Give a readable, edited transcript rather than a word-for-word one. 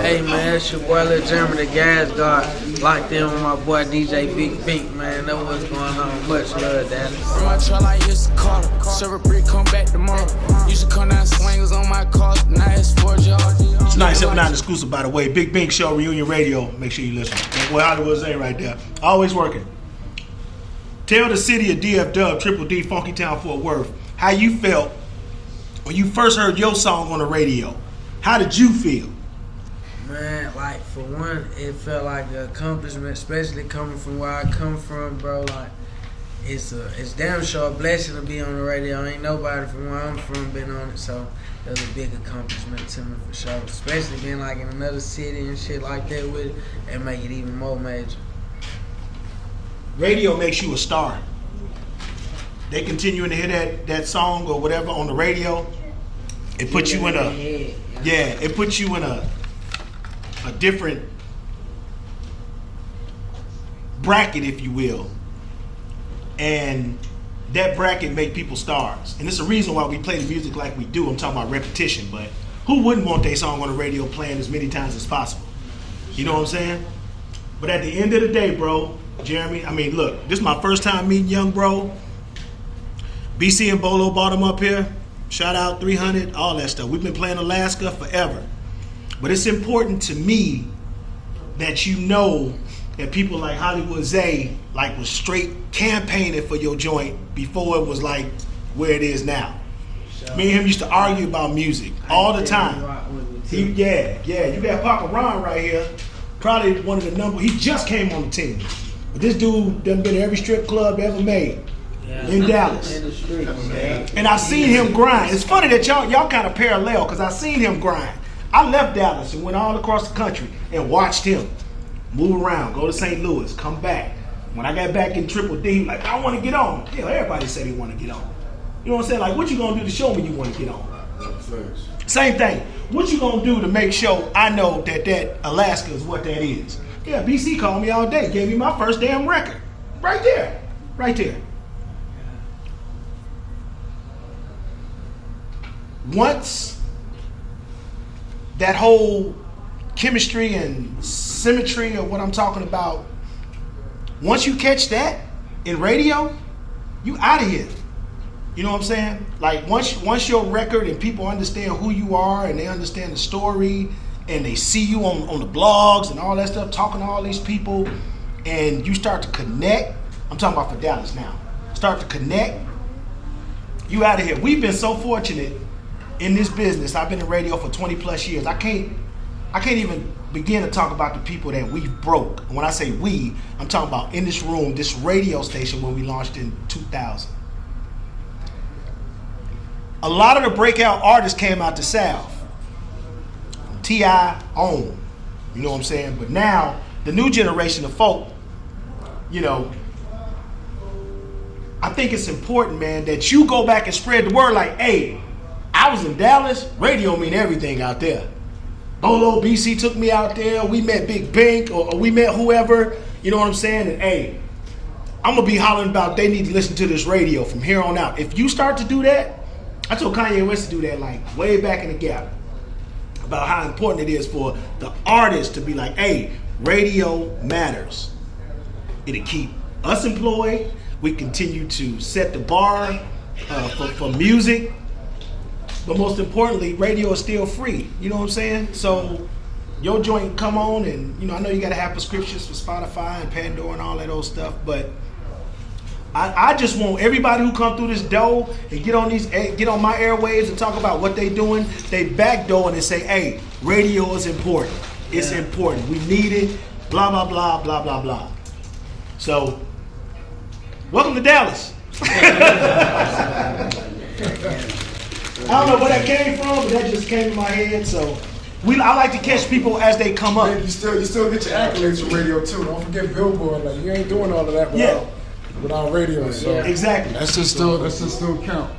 Hey man, it's your boy Lil Jairmy, the gas guard. Locked in with my boy DJ Bink, man. Know what's going on. Much love, Daddy. From my truck, I used to call her. Serve a brick, come back tomorrow. Used to come down swingers on my car. Now it's 4G. It's 979 exclusive, by the way. Big Bink Show, Reunion Radio. Make sure you listen. That boy Hollywoodzay right there. Always working. Tell the city of DF Dub, Triple D, Funky Town, Fort Worth, how you felt when you first heard your song on the radio. How did you feel? Man, like, for one, it felt like an accomplishment, especially coming from where I come from, bro. Like, it's damn sure a blessing to be on the radio. Ain't nobody from where I'm from been on it, so it was a big accomplishment to me for sure. Especially being like in another city and shit like that with it, and make it even more major. Radio makes you a star. They continuing to hear that song or whatever on the radio. It puts you in it puts you in a different bracket, if you will. And that bracket make people stars. And it's a reason why we play the music like we do. I'm talking about repetition, but who wouldn't want their song on the radio playing as many times as possible? You know what I'm saying? But at the end of the day, bro, Jairmy, I mean, look, this is my first time meeting young bro. BC and Bolo brought him up here. Shout out 300, all that stuff. We've been playing Alaska forever. But it's important to me that you know that people like Hollywoodzay was straight campaigning for your joint before it was like where it is now. Me and him used to argue about music all the time. You got Papa Ron right here. Probably one of the number. He just came on the team. But this dude done been to every strip club ever made in Dallas. In the streets, man. And I seen him grind. It's funny that y'all kind of parallel because I seen him grind. I left Dallas and went all across the country and watched him move around, go to St. Louis, come back. When I got back in Triple D, he was like, I want to get on. Yeah, everybody said he want to get on. You know what I'm saying? Like, what you gonna do to show me you want to get on? Same thing. What you gonna do to make sure I know that Alaska is what that is? Yeah, BC called me all day, gave me my first damn record. Right there. Right there. Once that whole chemistry and symmetry of what I'm talking about, once you catch that in radio, you out of here. You know what I'm saying? Like once your record and people understand who you are and they understand the story and they see you on the blogs and all that stuff, talking to all these people, and you start to connect. I'm talking about for Dallas now. Start to connect. You out of here. We've been so fortunate in this business. I've been in radio for 20 plus years. I can't even begin to talk about the people that we broke. And when I say we, I'm talking about in this room, this radio station when we launched in 2000. A lot of the breakout artists came out the South. T.I. on. You know what I'm saying? But now, the new generation of folk, you know, I think it's important, man, that you go back and spread the word like, hey, I was in Dallas, radio mean everything out there. Bolo, BC took me out there, we met Big Bink, or we met whoever, you know what I'm saying? And hey, I'm gonna be hollering about they need to listen to this radio from here on out. If you start to do that, I told Kanye West to do that like way back in the gap, about how important it is for the artist to be like, hey, radio matters. It'll keep us employed. We continue to set the bar for music. But most importantly, radio is still free. You know what I'm saying? So your joint come on, and you know I know you got to have prescriptions for Spotify and Pandora and all that old stuff. But I just want everybody who come through this door and get on my airwaves and talk about what they doing. They backdoor and say, hey, radio is important. It's important. We need it. Blah blah blah blah blah blah. So welcome to Dallas. I don't know where that came from, but that just came in my head. So I like to catch people as they come up. You still get your accolades from radio too. Don't forget Billboard. Like you ain't doing all of that without radio. So exactly. That should still count.